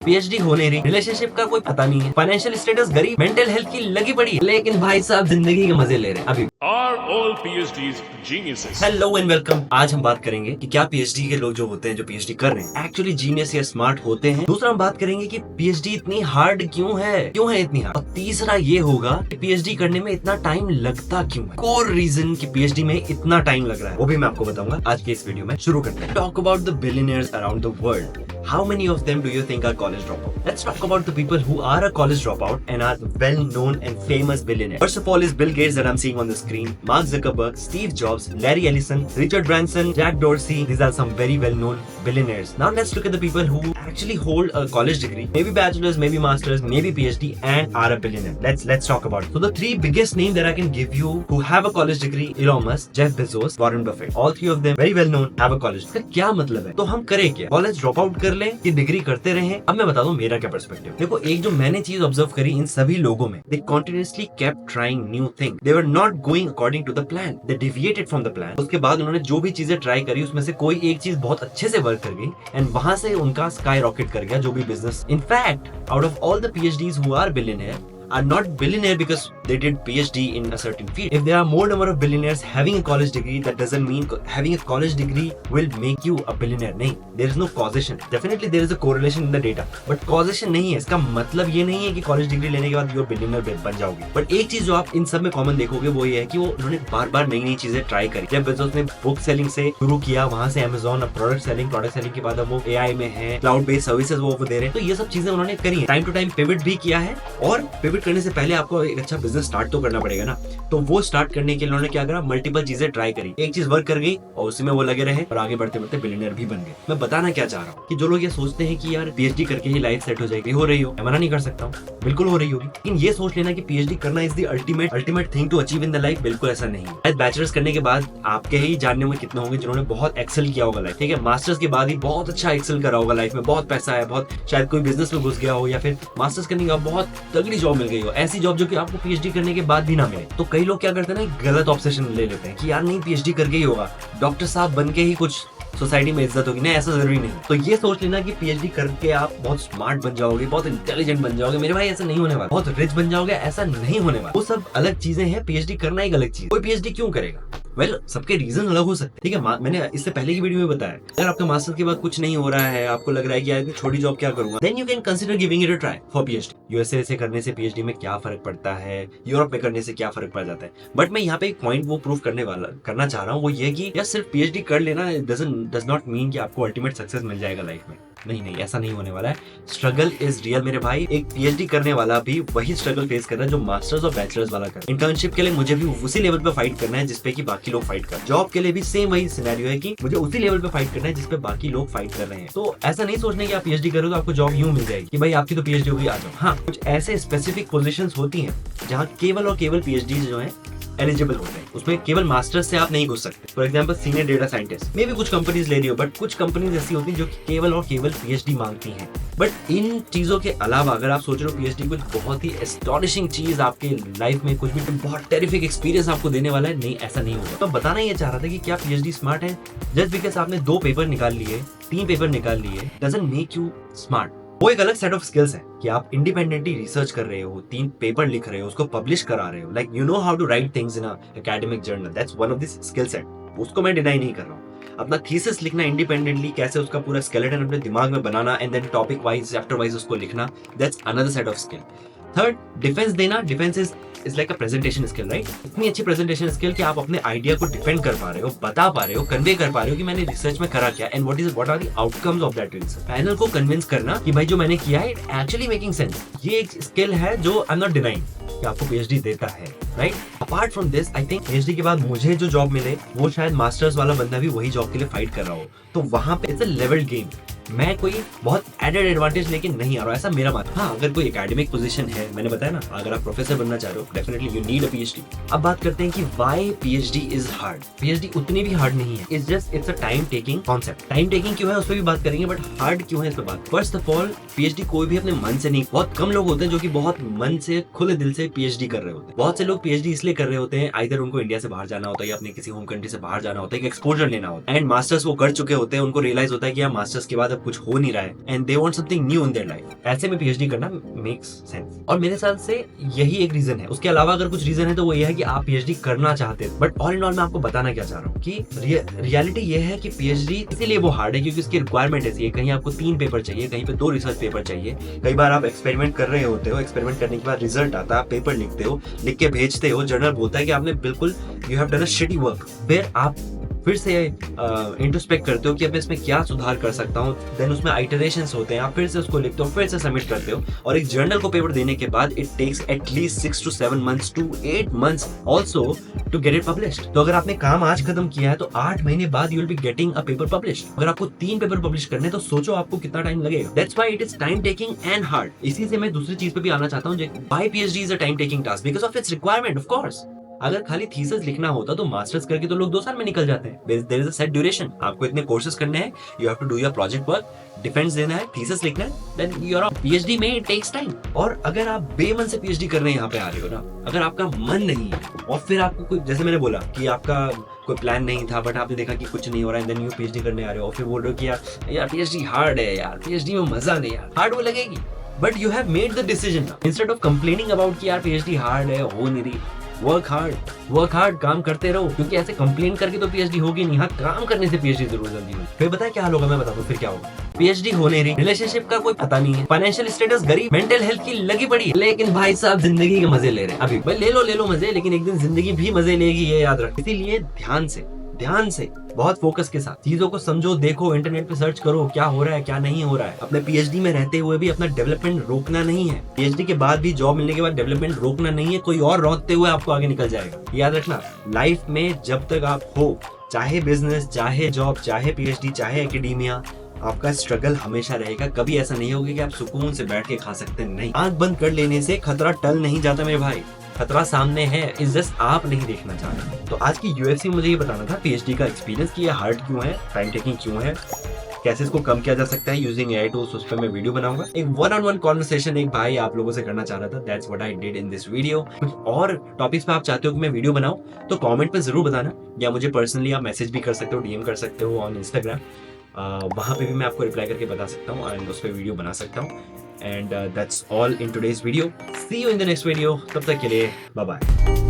PhD हो नहीं रही, रिलेशनशिप का कोई पता नहीं है, फाइनेंशियल स्टेटस गरीब, मेंटल हेल्थ की लगी पड़ी है, लेकिन भाई साहब जिंदगी के मजे ले रहे हैं अभी। Are all PhDs geniuses? Hello and welcome. आज हम बात करेंगे कि क्या पीएचडी के लोग जो होते हैं, जो पीएचडी कर रहे हैं, एक्चुअली जीनियस या स्मार्ट होते हैं। दूसरा हम बात करेंगे कि पीएचडी इतनी हार्ड क्यों है इतनी हार्ड। और तीसरा ये होगा कि पीएचडी करने में इतना टाइम लगता क्यों है, कोर रीजन कि पीएचडी में इतना टाइम लग रहा है, वो भी मैं आपको बताऊंगा आज के इस वीडियो में। शुरू करते हैं। Talk about the billionaires around the world. How many of them do you think are college dropout? Let's talk about the people who are a college dropout and are well-known and famous billionaires. First of all is Bill Gates that I'm seeing on the screen, Mark Zuckerberg, Steve Jobs, Larry Ellison, Richard Branson, Jack Dorsey. These are some very well-known billionaires. Now let's look at the people who actually hold a college degree, maybe bachelor's, maybe master's, maybe PhD, and are a billionaire. Let's talk about it. So the three biggest names that I can give you who have a college degree: Elon Musk, Jeff Bezos, Warren Buffett. All three of them very well-known, have a college. इसका क्या मतलब है? तो हम करें क्या? College drop out कर लें कि डिग्री करते रहे? अब मैं बता दूं मेरा क्या पर्सपेक्टिव। देखो, एक जो मैंने चीज ऑब्जर्व करी इन सभी लोगों में, they continuously kept trying new thing. They were not going according to the plan, they deviated from the plan. उसके बाद उन्होंने जो भी चीजें ट्राई करी उसमें से कोई एक चीज बहुत अच्छे से वर्क कर गई एंड वहां से उनका स्काई रॉकेट कर गया जो भी business. In fact out of all the PhDs who are billionaire are not billionaire because they did PhD in a certain field. If there are more number of billionaires having a college degree, that doesn't mean having a college degree will make you a billionaire. नहीं, there is no causation. Definitely there is a correlation in the data, but causation नहीं है। इसका मतलब ये नहीं है कि college degree लेने के बाद you billionaire बन जाओगे। But एक चीज जो आप इन सब में कॉमन देखोगे वो ये है कि वो उन्होंने बार-बार नई-नई चीजें ट्राई करी। जब बेजोस ने बुक सेलिंग से शुरू किया, वहां से Amazon, अब प्रोडक्ट सेलिंग के बाद अब वो AI में है, क्लाउड बेस्ड सर्विसेज वो दे रहे हैं। तो ये सब चीजें उन्होंने करी है। टाइम टू टाइम पिवट भी किया है, और पिवट करने से पहले आपको एक अच्छा बिजनेस स्टार्ट तो करना पड़ेगा ना। तो वो स्टार्ट करने के लिए उन्होंने क्या करा, मल्टीपल चीजें ट्राई करी, एक चीज वर्क कर गई और उसी में वो लगे रहे और आगे बढ़ते बढ़ते बिलियनर भी बन गए। मैं बताना क्या चाह रहा हूँ कि जो लोग ये सोचते हैं कि यार पीएचडी करके ही लाइफ सेट हो जाएगी, हो रही हो, मैं मना नहीं कर सकता हूँ, बिल्कुल हो रही होगी, लेकिन ये सोच लेना कि पीएचडी करना is the ultimate thing to achieve in the life, बिल्कुल ऐसा नहीं है। बैचलर्स करने के बाद आपके ही जानने में कितने होंगे जिन्होंने बहुत एक्सेल किया होगा लाइफ, ठीक है। मास्टर्स के बाद ही बहुत अच्छा एक्सेल करा होगा लाइफ में, बहुत पैसा है, बहुत शायद कोई बिजनेस में घुस गया हो, या फिर मास्टर्स करने के बाद बहुत तगड़ी जॉब मिल गई हो, ऐसी जॉब जो कि आपको पीएचडी करने के बाद भी ना मिले। तो कई लोग क्या करते हैं ना, गलत ऑब्सेशन ले लेते हैं कि यार नहीं, पीएचडी करके ही होगा, डॉक्टर साहब बन के ही कुछ सोसाइटी में इज्जत होगी। नहीं, ऐसा जरूरी नहीं। तो ये सोच लेना कि पीएचडी करके आप बहुत स्मार्ट बन जाओगे, बहुत इंटेलिजेंट बन जाओगे, मेरे भाई ऐसा नहीं होने वाला। बहुत रिच बन जाओगे, ऐसा नहीं होने वाला। वो सब अलग चीजें हैं, पीएचडी करना एक अलग चीज। कोई पीएचडी क्यों करेगा? सबके रीजन अलग हो सकते हैं, ठीक है। मैंने इससे पहले की वीडियो में बताया, अगर आपका मास्टर के बाद कुछ नहीं हो रहा है, आपको लग रहा है कि यार छोटी जॉब क्या करूंगा, then you can consider giving it a try for PhD. USA से करने से पीएचडी में क्या फर्क पड़ता है, यूरोप में करने से क्या फर्क पड़ जाता है। बट मैं यहाँ पे एक पॉइंट वो प्रूव करना चाह रहा हूँ, वो ये कि यार सिर्फ पीएचडी कर लेना डज नॉट मीन कि आपको अल्टीमेट सक्सेस मिल जाएगा लाइफ में। नहीं, ऐसा नहीं होने वाला है। स्ट्रगल इज रियल मेरे भाई। एक पीएचडी करने वाला भी वही स्ट्रगल फेस कर रहा है जो मास्टर्स और बैचलर्स वाला कर। इंटर्नशिप के लिए मुझे भी उसी लेवल पे फाइट करना है जिसपे कि बाकी लोग फाइट कर रहे हैं। जॉब के लिए भी सेम वही सिनेरियो है कि मुझे उसी लेवल पे फाइट करना है जिसपे बाकी लोग फाइट कर रहे हैं। तो ऐसा नहीं सोचना कि आप पीएचडी करो तो आपको जॉब यूं मिल जाएगी कि भाई आपकी तो पीएचडी होगी, आ जाओ। हाँ, कुछ ऐसे स्पेसिफिक पोजीशंस होती हैं जहाँ केवल और केवल पीएचडी जो है एलिजिबल होते हैं, उसमें केवल मास्टर्स से आप नहीं घुस सकते। For example senior data scientist में भी कुछ कंपनीज ले रही हो, बट कुछ कंपनीज ऐसी होती हैं जो केवल और केवल पीएचडी मांगती हैं। बट इन चीजों के अलावा अगर आप सोच रहे हो पीएचडी कुछ बहुत ही एस्टॉनिशिंग चीज आपके लाइफ में, कुछ भी बहुत टेरिफिक एक्सपीरियंस आपको देने वाला है, नहीं, ऐसा नहीं होगा। तो बताना ये चाह रहा था कि क्या पीएचडी स्मार्ट है? जस्ट बिकॉज आपने 2 पेपर निकाल लिए, 3 पेपर निकाल लिए, डजंट मेक यू स्मार्ट। वो एक अलग सेट ऑफ स्किल्स है कि आप इंडिपेंडेंटली रिसर्च कर रहे हो, 3 पेपर लिख रहे हो, उसको पब्लिश करा रहे हो, like you know how to write things in academic journal, that's one of this skill set. उसको मैं डिनाई नहीं कर रहा हूँ। अपना थीसिस लिखना इंडिपेंडेंटली, कैसे उसका पूरा स्केलेटन अपने दिमाग में बनाना and then topic wise, chapter wise उसको लिखना, that's another set of skill. Third, defence देना। Defence is like a presentation skill, right. इतनी अच्छी प्रेजेंटेशन स्किल कि आप अपने आइडिया को डिफेंड कर पा रहे हो, बता पा रहे हो, कन्वे कर पा रहे हो कि मैंने रिसर्च में करा क्या and what are the outcomes of that research. Panel को कन्विंस करना कि भाई जो मैंने किया है इट एक्चुअली मेकिंग सेंस। ये एक स्किल है जो आई एम नॉट डिनाइंग कि आपको पीएचडी देता है, right. Apart from this, I think PhD के बाद मुझे जो जॉब मिले वो शायद मास्टर्स वाला बंदा भी वही जॉब के लिए फाइट कर रहा हो, तो वहां पे इट्स अ लेवल गेम। मैं कोई बहुत एडेड एडवांटेज लेके नहीं आ रहा, ऐसा मेरा मानना। हाँ, अगर कोई एकेडमिक पोजीशन है, मैंने बताया ना, अगर आप प्रोफेसर बनना चाह रहे हो, definitely you need a PhD. अब बात करते हैं कि why PhD is hard. PhD उतनी भी हार्ड नहीं है, it's a time taking concept. Time taking क्यों है उस पर भी बात करेंगे, बट हार्ड क्यों है इस पर बात। फर्स्ट ऑफ ऑल, पीएचडी कोई भी अपने मन से नहीं, बहुत कम लोग होते हैं जो कि बहुत मन से, खुले दिल से पीएचडी कर रहे होते हैं। बहुत से लोग लोग पीएचडी इसलिए कर रहे होते हैं, आइदर उनको इंडिया से बाहर जाना होता है या अपने किसी होम कंट्री से बाहर जाना होता है, एक्सपोजर लेना होता है। एंड मास्टर्स वो कर चुके होते हैं, उनको रियलाइज होता है कि यार मास्टर्स के बाद अब कुछ हो नहीं रहा है and they want something new in their life. ऐसे में पीएचडी करना मेक्स सेंस और मेरे हिसाब से यही एक रीजन है। उसके अलावा अगर कुछ रीजन है तो वो ये है कि आप पीएचडी करना चाहते हैं। बट ऑल इन ऑल मैं आपको बताना क्या चाह रहा हूँ कि रियलिटी ये है कि पीएचडी इसीलिए वो हार्ड है क्योंकि उसकी रिक्वायरमेंट ऐसी है। कहीं आपको 3 पेपर चाहिए, कहीं पे 2 रिसर्च पेपर चाहिए। कई बार आप एक्सपेरिमेंट कर रहे होते हो, एक्सपेरिमेंट करने के बाद रिजल्ट आता है, आप पेपर लिखते हो, लिख के भेजते हो, जर्नल बोलता है कि आपने बिल्कुल you have done a shitty work. फिर आप फिर से इंट्रोस्पेक्ट करते हो कि अब इसमें क्या सुधार कर सकता हूँ। देन उसमें आइटरेशंस होते हैं, आप फिर से उसको लिखते हो, फिर से सबमिट करते हो और एक जर्नल को पेपर देने के बाद it takes at least 6 to 7 months to 8 months also to get it published। तो अगर आपने काम आज खत्म किया है तो 8 महीने बाद you will be getting a paper published. अगर आपको 3 पेपर पब्लिश करने तो सोचो आपको कितना टाइम लगेगा। That's why it is time taking and hard. इसी से मैं दूसरी चीज पे भी आना चाहता हूँ, why PhD is a time taking task, because of its requirement. Of course अगर खाली थीसिस लिखना होता तो मास्टर्स करके तो लोग 2 साल में निकल जाते हैं। There is a set duration, आपको इतने कोर्सेज करने हैं, you have to do your project work, defense देना है, थीसिस लिखना है, देन योर पीएचडी में इट टेक्स टाइम। और अगर आप बेमन से पीएचडी करने यहाँ पे आ रहे हो ना, अगर आपका मन नहीं है और फिर आपको कोई, जैसे मैंने बोला कि आपका कोई प्लान नहीं था बट आपने देखा कि कुछ नहीं हो रहा है, देन यू पीएचडी करने आ रहे हो और फिर बोल रहे हो कि यार पीएचडी हार्ड है, यार पीएचडी में मजा नहीं, यार हार्ड वो लगेगी but you have made the decision instead of complaining about कि यार पीएचडी हार्ड है, हो नहीं रही। वर्क हार्ड, काम करते रहो, क्योंकि ऐसे कंप्लेन करके तो पीएचडी होगी नहीं। हाँ, काम करने से पीएचडी जरूर जल्दी होगी। फिर बताया क्या हाल होगा, मैं बताऊँ फिर क्या होगा। पीएचडी हो नहीं रही, रिलेशनशिप का कोई पता नहीं है, फाइनेंशियल स्टेटस गरीब, मेंटल हेल्थ की लगी पड़ी, लेकिन भाई साहब जिंदगी के मजे ले रहे हैं। अभी भाई ले लो मजे, लेकिन एक दिन जिंदगी भी मजे लेगी, ये याद रख। इसीलिए ध्यान से बहुत फोकस के साथ चीजों को समझो, देखो, इंटरनेट पे सर्च करो क्या हो रहा है क्या नहीं हो रहा है। अपने पीएचडी में रहते हुए भी अपना डेवलपमेंट रोकना नहीं है। पीएचडी के बाद भी, जॉब मिलने के बाद डेवलपमेंट रोकना नहीं है। कोई और रोकते हुए आपको आगे निकल जाएगा। याद रखना, लाइफ में जब तक आप हो, चाहे बिजनेस, चाहे जॉब, चाहे पीएचडी, चाहे एकेडेमिया, आपका स्ट्रगल हमेशा रहेगा। कभी ऐसा नहीं होगा कि आप सुकून से बैठ के खा सकते हैं। नहीं, आंख बंद कर लेने से खतरा टल नहीं जाता मेरे भाई। खतरा सामने है, इस जस्ट आप नहीं देखना चाह रहे। तो आज की यूएफसी मुझे ये बताना था, पीएचडी का एक्सपीरियंस कि ये हार्ड क्यों है, टाइम टेकिंग क्यों है, कैसे इसको कम किया जा सकता है यूजिंग एआई टूल्स। उस पर मैं वीडियो बनाऊंगा। एक 1-on-1 कॉन्वर्सेशन एक भाई आप लोगों से करना चाह रहा था। That's what I did in this video. कुछ और टॉपिक्स पे आप चाहते हो कि मैं वीडियो बनाऊं तो कमेंट पे जरूर बताना, या मुझे पर्सनली आप मैसेज भी कर सकते हो, डीएम कर सकते हो ऑन इंस्टाग्राम। वहां पे भी मैं आपको रिप्लाई करके बता सकता हूँ एंड उस पर वीडियो बना सकता हूँ। And that's all in today's video. See you in the next video. तब तक के लिए बाय बाय।